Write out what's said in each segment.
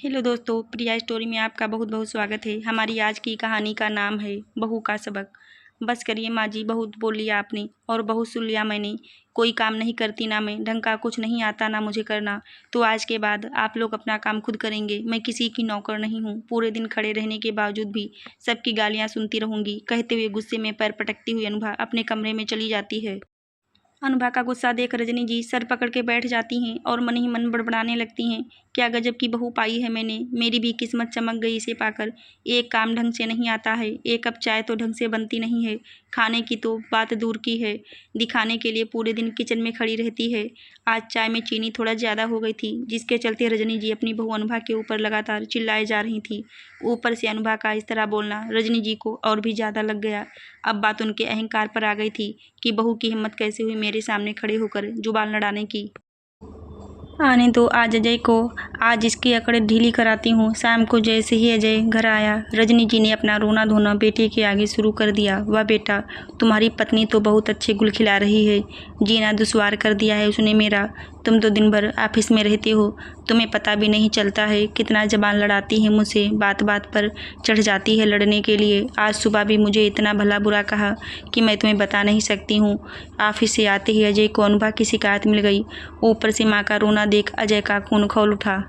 Hello दोस्तों, प्रिया story में आपका बहुत बहुत स्वागत है। हमारी आज की कहानी का नाम है बहू का सबक। बस करिए माँ जी, बहुत बोल लिया आपने और बहुत सुन लिया मैंने। कोई काम नहीं करती ना मैं, ढंग का कुछ नहीं आता ना मुझे करना। तो आज के बाद आप लोग अपना काम खुद करेंगे। मैं किसी की नौकर नहीं हूँ। पूरे दिन खड़े रहने के बावजूद भी सबकी गालियाँ सुनती रहूँगी, कहते हुए गुस्से में पैर पटकती हुई अनुभा अपने कमरे में चली जाती है। अनुभा का गुस्सा देख रजनी जी सर पकड़ के बैठ जाती हैं और मन ही मन बड़बड़ाने लगती हैं। क्या गजब की बहू पाई है मैंने, मेरी भी किस्मत चमक गई इसे पाकर। एक काम ढंग से नहीं आता है, एक कप चाय तो ढंग से बनती नहीं है, खाने की तो बात दूर की है, दिखाने के लिए पूरे दिन किचन में खड़ी रहती है। आज चाय में चीनी थोड़ा ज़्यादा हो गई थी, जिसके चलते रजनी जी अपनी बहू अनुभा के ऊपर लगातार चिल्लाए जा रही थी। ऊपर से अनुभा का इस तरह बोलना रजनी जी को और भी ज़्यादा लग गया। अब बात उनके अहंकार पर आ गई थी कि बहू की हिम्मत कैसे हुई मेरे सामने खड़े होकर जुबान लड़ाने की। आने दो आज अजय को, आज इसकी अकड़ ढीली कराती हूँ। शाम को जैसे ही अजय घर आया, रजनी जी ने अपना रोना धोना बेटे के आगे शुरू कर दिया। वाह बेटा, तुम्हारी पत्नी तो बहुत अच्छे गुल खिला रही है। जीना दुश्वार कर दिया है उसने मेरा। तुम तो दिन भर ऑफिस में रहते हो, तुम्हें पता भी नहीं चलता है कितना जबान लड़ाती है मुझसे। बात बात पर चढ़ जाती है लड़ने के लिए। आज सुबह भी मुझे इतना भला बुरा कहा कि मैं तुम्हें बता नहीं सकती हूँ। ऑफिस से आते ही अजय को अनुभा की शिकायत मिल गई। ऊपर से माँ का रोना देख अजय का खून खौल उठा।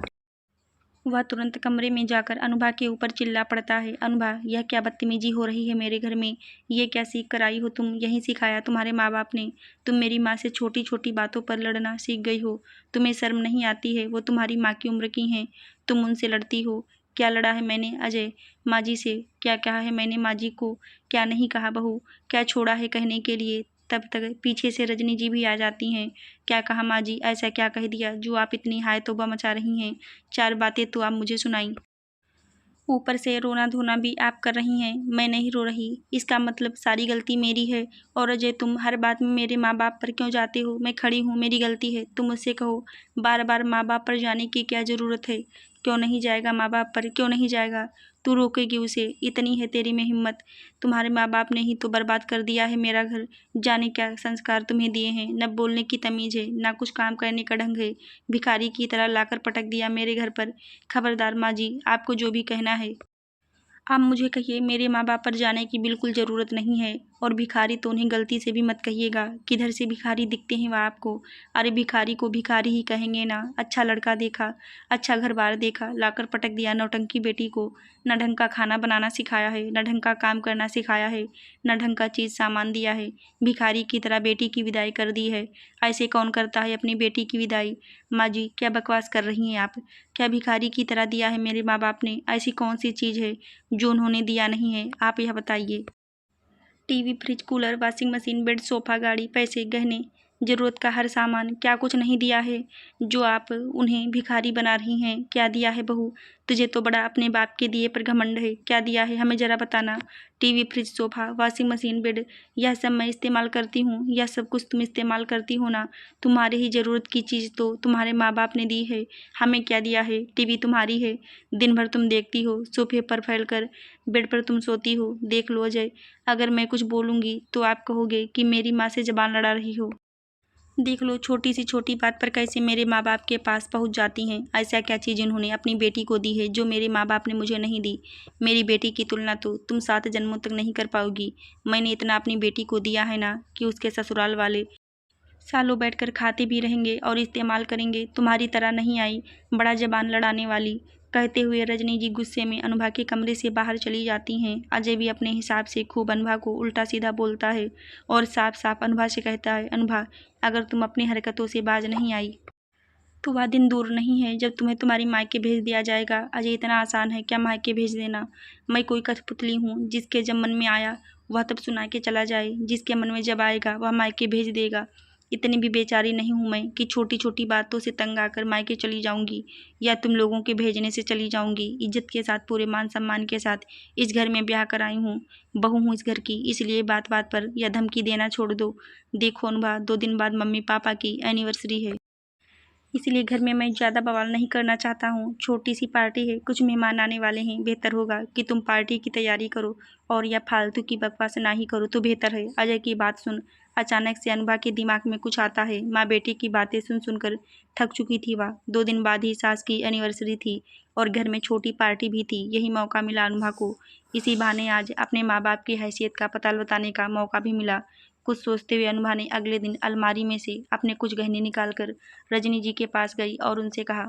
वह तुरंत कमरे में जाकर अनुभा के ऊपर चिल्ला पड़ता है। अनुभा, यह क्या बदतमीजी हो रही है मेरे घर में? ये क्या सीख कर आई हो तुम? यहीं सिखाया तुम्हारे माँ बाप ने? तुम मेरी माँ से छोटी छोटी बातों पर लड़ना सीख गई हो। तुम्हें शर्म नहीं आती है? वो तुम्हारी माँ की उम्र की हैं, तुम उनसे लड़ती हो। क्या लड़ा है मैंने अजय? माँ जी से क्या कहा है मैंने? माँ जी को क्या नहीं कहा बहू? क्या छोड़ा है कहने के लिए? तब तक पीछे से रजनी जी भी आ जाती हैं। क्या कहा माँ जी? ऐसा क्या कह दिया जो आप इतनी हाय तौबा मचा रही हैं? चार बातें तो आप मुझे सुनाई, ऊपर से रोना धोना भी आप कर रही हैं। मैं नहीं रो रही, इसका मतलब सारी गलती मेरी है। और अजय, तुम हर बात में मेरे माँ बाप पर क्यों जाते हो? मैं खड़ी हूँ, मेरी गलती है, तुम मुझसे कहो। बार बार माँ बाप पर जाने की क्या ज़रूरत है? क्यों नहीं जाएगा माँ बाप पर? क्यों नहीं जाएगा? तू रोकेगी उसे? इतनी है तेरी में हिम्मत? तुम्हारे माँ बाप ने ही तो बर्बाद कर दिया है मेरा घर। जाने क्या संस्कार तुम्हें दिए हैं। न बोलने की तमीज़ है, ना कुछ काम करने का ढंग है। भिखारी की तरह लाकर पटक दिया मेरे घर पर। खबरदार माँ जी, आपको जो भी कहना है आप मुझे कहिए। मेरे माँ बाप पर जाने की बिल्कुल ज़रूरत नहीं है। और भिखारी तो उन्हें गलती से भी मत कहिएगा। किधर से भिखारी दिखते हैं वह आपको? अरे भिखारी को भिखारी ही कहेंगे ना। अच्छा लड़का देखा, अच्छा घर बार देखा, लाकर पटक दिया नौटंकी बेटी को। न ढंग का खाना बनाना सिखाया है, न ढंग का काम करना सिखाया है, न ढंग का चीज़ सामान दिया है। भिखारी की तरह बेटी की विदाई कर दी है। ऐसे कौन करता है अपनी बेटी की विदाई? माँ जी, क्या बकवास कर रही हैं आप? क्या भिखारी की तरह दिया है मेरे माँ बाप ने? ऐसी कौन सी चीज़ है जो उन्होंने दिया नहीं है? आप यह बताइए। TV, fridge, cooler, washing machine, bed, sofa, गाड़ी, पैसे, गहने, ज़रूरत का हर सामान, क्या कुछ नहीं दिया है जो आप उन्हें भिखारी बना रही हैं? क्या दिया है बहू? तुझे तो बड़ा अपने बाप के दिए पर घमंड है। क्या दिया है हमें ज़रा बताना। TV, fridge, sofa, washing machine, bed, यह सब मैं इस्तेमाल करती हूँ। यह सब कुछ तुम इस्तेमाल करती हो ना। तुम्हारे ही ज़रूरत की चीज़ तो तुम्हारे माँ बाप ने दी है। हमें क्या दिया है? टीवी तुम्हारी है, दिन भर तुम देखती हो, सोफ़े पर फैल कर, बेड पर तुम सोती हो। देख लो अजय, अगर मैं कुछ बोलूँगी तो आप कहोगे कि मेरी माँ से ज़बान लड़ा रही हो। देख लो छोटी सी छोटी बात पर कैसे मेरे माँ बाप के पास पहुँच जाती हैं। ऐसा क्या चीज़ इन्होंने अपनी बेटी को दी है जो मेरे माँ बाप ने मुझे नहीं दी? मेरी बेटी की तुलना तो तुम 7 जन्मों तक नहीं कर पाओगी। मैंने इतना अपनी बेटी को दिया है ना कि उसके ससुराल वाले सालों बैठकर खाते भी रहेंगे और इस्तेमाल करेंगे। तुम्हारी तरह नहीं आई बड़ा जबान लड़ाने वाली। कहते हुए रजनी जी गुस्से में अनुभा के कमरे से बाहर चली जाती हैं। अजय भी अपने हिसाब से खूब अनुभा को उल्टा सीधा बोलता है और साफ साफ अनुभा से कहता है, अनुभा, अगर तुम अपनी हरकतों से बाज नहीं आई तो वह दिन दूर नहीं है जब तुम्हें तुम्हारी मायके भेज दिया जाएगा। अजय, इतना आसान है क्या मायके भेज देना? मैं कोई कठपुतली हूँ जिसके जब मन में आया वह तब सुना के चला जाए, जिसके मन में जब आएगा वह मायके भेज देगा। इतनी भी बेचारी नहीं हूँ मैं कि छोटी छोटी बातों से तंग आकर मायके चली जाऊंगी या तुम लोगों के भेजने से चली जाऊंगी। इज्जत के साथ, पूरे मान सम्मान के साथ इस घर में ब्याह कर आई हूँ, बहू हूँ इस घर की, इसलिए बात बात पर यह धमकी देना छोड़ दो। देखो अनुभा, 2 दिन बाद मम्मी पापा की एनिवर्सरी है। इसलिए घर में मैं ज़्यादा बवाल नहीं करना चाहता हूँ। छोटी सी पार्टी है, कुछ मेहमान आने वाले हैं। बेहतर होगा कि तुम पार्टी की तैयारी करो और या फालतू की बकवास ना ही करो तो बेहतर है। अजय की बात सुन अचानक से अनुभा के दिमाग में कुछ आता है। माँ बेटी की बातें सुन सुनकर थक चुकी थी वह। 2 दिन बाद ही सास की एनिवर्सरी थी और घर में छोटी पार्टी भी थी। यही मौका मिला अनुभा को। इसी बहाने आज अपने माँ बाप की हैसियत का पता बताने का मौका भी मिला। कुछ सोचते हुए अनुभा ने अगले दिन अलमारी में से अपने कुछ गहने निकालकर रजनी जी के पास गई और उनसे कहा,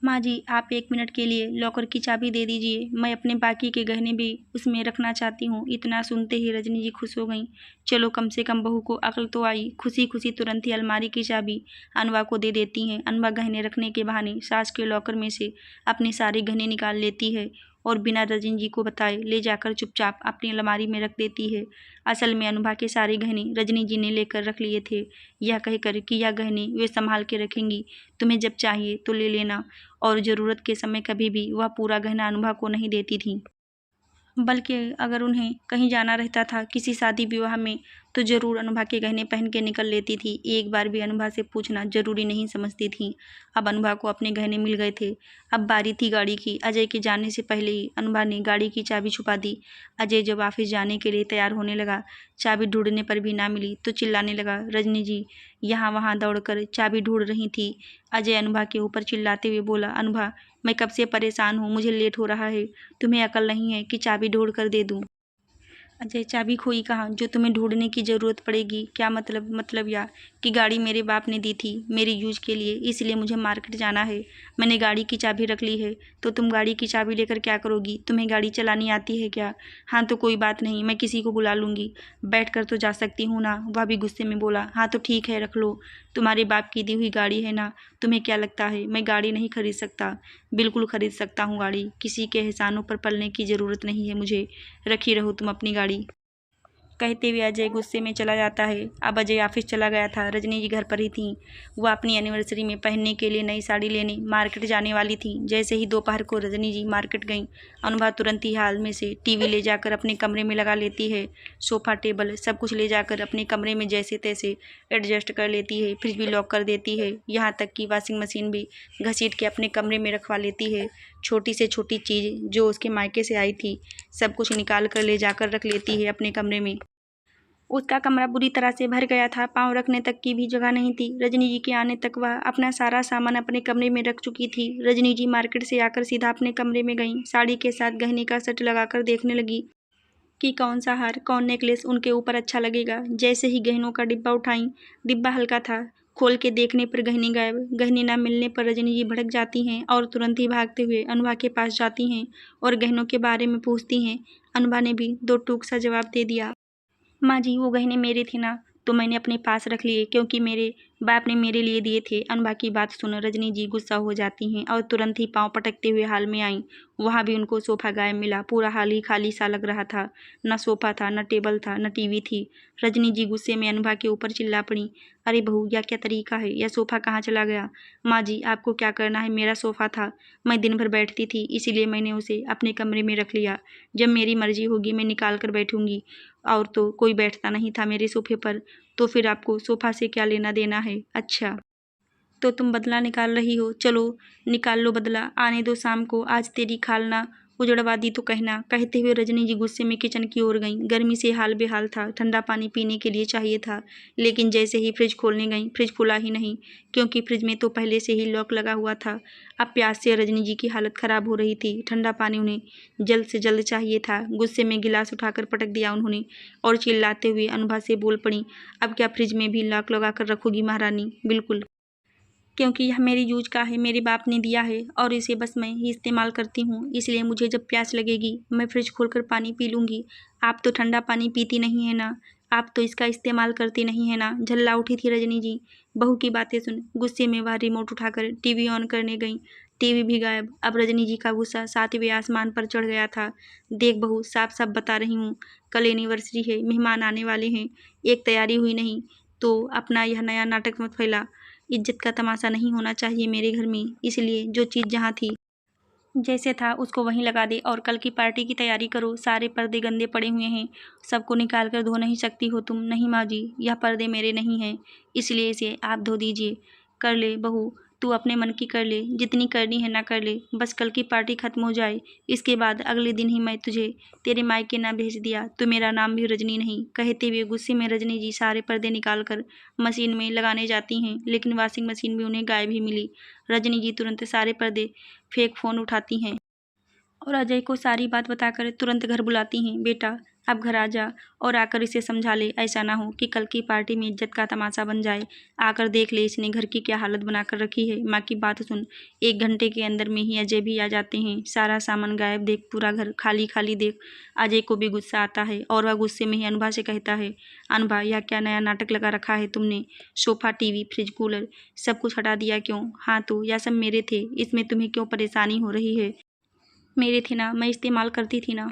माँ जी आप 1 मिनट के लिए लॉकर की चाबी दे दीजिए, मैं अपने बाकी के गहने भी उसमें रखना चाहती हूँ। इतना सुनते ही रजनी जी खुश हो गईं। चलो कम से कम बहू को अक्ल तो आई। खुशी खुशी तुरंत ही अलमारी की चाबी अनवा को दे देती हैं। अनवा गहने रखने के बहाने सास के लॉकर में से अपने सारे गहने निकाल लेती है और बिना रजनी जी को बताए ले जाकर चुपचाप अपनी अलमारी में रख देती है। असल में अनुभा के सारे गहने रजनी जी ने लेकर रख लिए थे, यह कहकर कि यह गहने वे संभाल के रखेंगी, तुम्हें जब चाहिए तो ले लेना। और ज़रूरत के समय कभी भी वह पूरा गहना अनुभा को नहीं देती थी, बल्कि अगर उन्हें कहीं जाना रहता था किसी शादी विवाह में तो ज़रूर अनुभा के गहने पहन के निकल लेती थी। एक बार भी अनुभा से पूछना ज़रूरी नहीं समझती थी। अब अनुभा को अपने गहने मिल गए थे। अब बारी थी गाड़ी की। अजय के जाने से पहले ही अनुभा ने गाड़ी की चाबी छुपा दी। अजय जब ऑफिस जाने के लिए तैयार होने लगा, चाबी ढूंढने पर भी ना मिली तो चिल्लाने लगा, रजनी जी यहाँ वहाँ दौड़कर चाबी ढूंढ रही थी। अजय अनुभा के ऊपर चिल्लाते हुए बोला, अनुभा मैं कब से परेशान हूँ, मुझे लेट हो रहा है, तुम्हें अकल नहीं है कि चाबी ढूंढ कर दे दूँ। अजय चाबी खोई कहाँ जो तुम्हें ढूंढने की ज़रूरत पड़ेगी? क्या मतलब या कि गाड़ी मेरे बाप ने दी थी मेरी यूज के लिए, इसलिए मुझे मार्केट जाना है, मैंने गाड़ी की चाबी रख ली है। तो तुम गाड़ी की चाबी लेकर क्या करोगी? तुम्हें गाड़ी चलानी आती है क्या? हाँ तो कोई बात नहीं, मैं किसी को बुला लूँगी, बैठ कर तो जा सकती हूँ ना। वह भी गुस्से में बोला, हाँ तो ठीक है रख लो, तुम्हारे बाप की दी हुई गाड़ी है ना, तुम्हें क्या लगता है मैं गाड़ी नहीं खरीद सकता? बिल्कुल खरीद सकता हूँ गाड़ी, किसी के एहसानों पर पलने की ज़रूरत नहीं है मुझे, रखी रहो तुम अपनी गाड़ी। कहते हुए अजय गुस्से में चला जाता है। अब अजय ऑफिस चला गया था। रजनी जी घर पर ही थी। वह अपनी एनिवर्सरी में पहनने के लिए नई साड़ी लेने मार्केट जाने वाली थी। जैसे ही दोपहर को रजनी जी मार्केट गईं, अनुभा तुरंत ही हाल में से टीवी ले जाकर अपने कमरे में लगा लेती है। सोफा टेबल सब कुछ ले जाकर अपने कमरे में जैसे तैसे एडजस्ट कर लेती है। फ्रिज भी लॉक कर देती है, यहाँ तक कि वॉशिंग मशीन भी घसीट के अपने कमरे में रखवा लेती है। छोटी से छोटी चीज़ जो उसके मायके से आई थी सब कुछ निकाल कर ले जाकर रख लेती है अपने कमरे में। उसका कमरा बुरी तरह से भर गया था, पाँव रखने तक की भी जगह नहीं थी। रजनी जी के आने तक वह अपना सारा सामान अपने कमरे में रख चुकी थी। रजनी जी मार्केट से आकर सीधा अपने कमरे में गईं। साड़ी के साथ गहने का सेट लगाकर देखने लगी कि कौन सा हार कौन नेकलेस उनके ऊपर अच्छा लगेगा। जैसे ही गहनों का डिब्बा उठाई, डिब्बा हल्का था। खोल के देखने पर गहने गायब। गहने न मिलने पर रजनी जी भड़क जाती हैं और तुरंत ही भागते हुए अनुभा के पास जाती हैं और गहनों के बारे में पूछती हैं। अनुभा ने भी 2 टूक सा जवाब दे दिया, माँ जी वो गहने मेरे थे ना, तो मैंने अपने पास रख लिए क्योंकि मेरे बाप ने मेरे लिए दिए थे। अनुभा की बात सुन रजनी जी गुस्सा हो जाती हैं और तुरंत ही पाँव पटकते हुए हाल में आईं। वहाँ भी उनको सोफा गायब मिला। पूरा हाल ही खाली सा लग रहा था। न सोफा था, न टेबल था, न टीवी थी। रजनी जी गुस्से में अनुभा के ऊपर चिल्ला पड़ी, अरे बहू यह क्या तरीका है, यह सोफा कहाँ चला गया? माँ जी आपको क्या करना है, मेरा सोफा था, मैं दिन भर बैठती थी इसीलिए मैंने उसे अपने कमरे में रख लिया। जब मेरी मर्जी होगी मैं निकाल कर बैठूंगी, और तो कोई बैठता नहीं था मेरे सोफे पर, तो फिर आपको सोफा से क्या लेना देना है? अच्छा तो तुम बदला निकाल रही हो, चलो निकाल लो बदला, आने दो शाम को, आज तेरी खालना उजड़वा दी तो कहना। कहते हुए रजनी जी गुस्से में किचन की ओर गईं। गर्मी से हाल बेहाल था, ठंडा पानी पीने के लिए चाहिए था, लेकिन जैसे ही फ्रिज खोलने गईं फ्रिज खुला ही नहीं, क्योंकि फ्रिज में तो पहले से ही लॉक लगा हुआ था। अब प्यास से रजनी जी की हालत खराब हो रही थी। ठंडा पानी उन्हें जल्द से जल्द चाहिए था। गुस्से में गिलास उठाकर पटक दिया उन्होंने और चिल्लाते हुए अनुभा से बोल पड़ी, अब क्या फ्रिज में भी लॉक लगा कर रखोगी महारानी? बिल्कुल, क्योंकि यह मेरी यूज का है, मेरे बाप ने दिया है और इसे बस मैं ही इस्तेमाल करती हूँ, इसलिए मुझे जब प्यास लगेगी मैं फ्रिज खोलकर पानी पी लूँगी। आप तो ठंडा पानी पीती नहीं है ना, आप तो इसका इस्तेमाल करती नहीं है ना। झल्ला उठी थी रजनी जी। बहू की बातें सुन गुस्से में वह रिमोट उठाकर टीवी ऑन करने गई। टीवी भी गायब। अब रजनी जी का गुस्सा 7वें आसमान पर चढ़ गया था। देख बहू साफ साफ बता रही हूँ, कल एनिवर्सरी है, मेहमान आने वाले हैं, एक तैयारी हुई नहीं तो अपना यह नया नाटक मत फैला। इज्जत का तमाशा नहीं होना चाहिए मेरे घर में, इसलिए जो चीज़ जहाँ थी जैसे था उसको वहीं लगा दे और कल की पार्टी की तैयारी करो। सारे पर्दे गंदे पड़े हुए हैं, सबको निकाल कर धो नहीं सकती हो तुम? नहीं माँ जी, यह पर्दे मेरे नहीं हैं, इसलिए इसे आप धो दीजिए। कर ले बहू, तू अपने मन की कर ले, जितनी करनी है ना कर ले, बस कल की पार्टी खत्म हो जाए, इसके बाद अगले दिन ही मैं तुझे तेरे मायके ना भेज दिया तो मेरा नाम भी रजनी नहीं। कहते हुए गुस्से में रजनी जी सारे पर्दे निकाल कर मशीन में लगाने जाती हैं, लेकिन वॉशिंग मशीन भी उन्हें गायब ही मिली। रजनी जी तुरंत सारे पर्दे फेंक फ़ोन उठाती हैं और अजय को सारी बात बताकर तुरंत घर बुलाती हैं। बेटा, अब घर आ जा और आकर इसे समझा ले, ऐसा ना हो कि कल की पार्टी में इज्जत का तमाशा बन जाए। आकर देख ले इसने घर की क्या हालत बनाकर रखी है। माँ की बात सुन। 1 घंटे के अंदर में ही अजय भी आ जाते हैं। सारा सामान गायब देख, पूरा घर खाली खाली देख अजय को भी गुस्सा आता है और वह गुस्से में ही अनुभा से कहता है, अनुभा, यह क्या नया नाटक लगा रखा है तुमने? सोफा, टीवी, फ्रिज, कूलर सब कुछ हटा दिया क्यों? हाँ तो यह सब मेरे थे, इसमें तुम्हें क्यों परेशानी हो रही है? मेरे थे ना, मैं इस्तेमाल करती थी ना,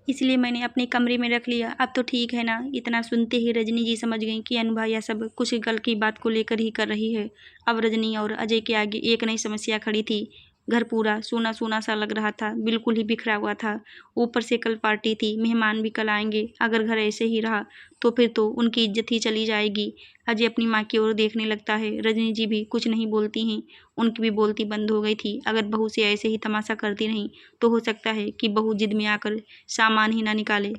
इसलिए मैंने अपने कमरे में रख लिया। अब तो ठीक है ना? इतना सुनते ही रजनी जी समझ गईं कि अनुभा यह सब कुछ कल की बात को लेकर ही कर रही है। अब रजनी और अजय के आगे एक नई समस्या खड़ी थी। घर पूरा सूना सूना सा लग रहा था, बिल्कुल ही बिखरा हुआ था। ऊपर से कल पार्टी थी, मेहमान भी कल आएंगे। अगर घर ऐसे ही रहा तो फिर तो उनकी इज्जत ही चली जाएगी। अजय अपनी माँ की ओर देखने लगता है। रजनी जी भी कुछ नहीं बोलती हैं, उनकी भी बोलती बंद हो गई थी। अगर बहू से ऐसे ही तमाशा करती रहीं तो हो सकता है कि बहू जिद में आकर सामान ही ना निकाले,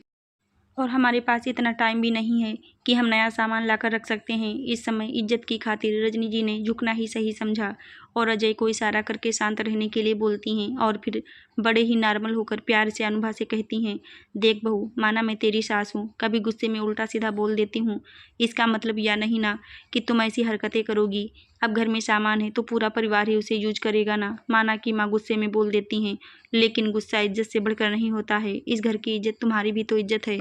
और हमारे पास इतना टाइम भी नहीं है कि हम नया सामान लाकर रख सकते हैं। इस समय इज्जत की खातिर रजनी जी ने झुकना ही सही समझा और अजय को इशारा करके शांत रहने के लिए बोलती हैं और फिर बड़े ही नॉर्मल होकर प्यार से अनुभा से कहती हैं, देख बहू, माना मैं तेरी सास हूँ, कभी गुस्से में उल्टा सीधा बोल देती हूँ, इसका मतलब यह नहीं ना कि तुम ऐसी हरकतें करोगी। अब घर में सामान है तो पूरा परिवार ही उसे यूज करेगा ना। माना कि माँ गुस्से में बोल देती हैं, लेकिन गुस्सा इज्जत से बढ़कर नहीं होता है। इस घर की इज्जत तुम्हारी भी तो इज्जत है।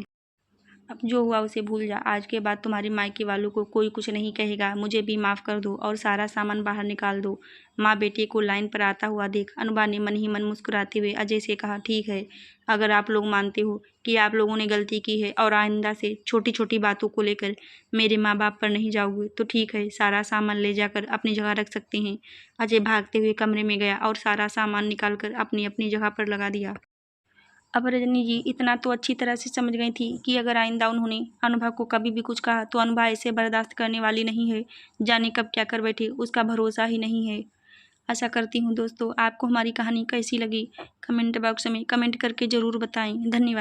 अब जो हुआ उसे भूल जा। आज के बाद तुम्हारे मायके वालों को कोई कुछ नहीं कहेगा। मुझे भी माफ़ कर दो और सारा सामान बाहर निकाल दो। माँ बेटे को लाइन पर आता हुआ देख अनुभा ने मन ही मन मुस्कुराते हुए अजय से कहा, ठीक है, अगर आप लोग मानते हो कि आप लोगों ने गलती की है और आइंदा से छोटी छोटी बातों को लेकर मेरे माँ बाप पर नहीं जाओगे तो ठीक है, सारा सामान ले जाकर अपनी जगह रख सकते हैं। अजय भागते हुए कमरे में गया और सारा सामान निकाल कर अपनी अपनी जगह पर लगा दिया। अब रजनी जी इतना तो अच्छी तरह से समझ गई थी कि अगर आइंदा उन्होंने अनुभा को कभी भी कुछ कहा तो अनुभा ऐसे बर्दाश्त करने वाली नहीं है। जाने कब क्या कर बैठे, उसका भरोसा ही नहीं है। आशा करती हूँ दोस्तों आपको हमारी कहानी कैसी लगी। कमेंट बॉक्स में कमेंट करके ज़रूर बताएं। धन्यवाद।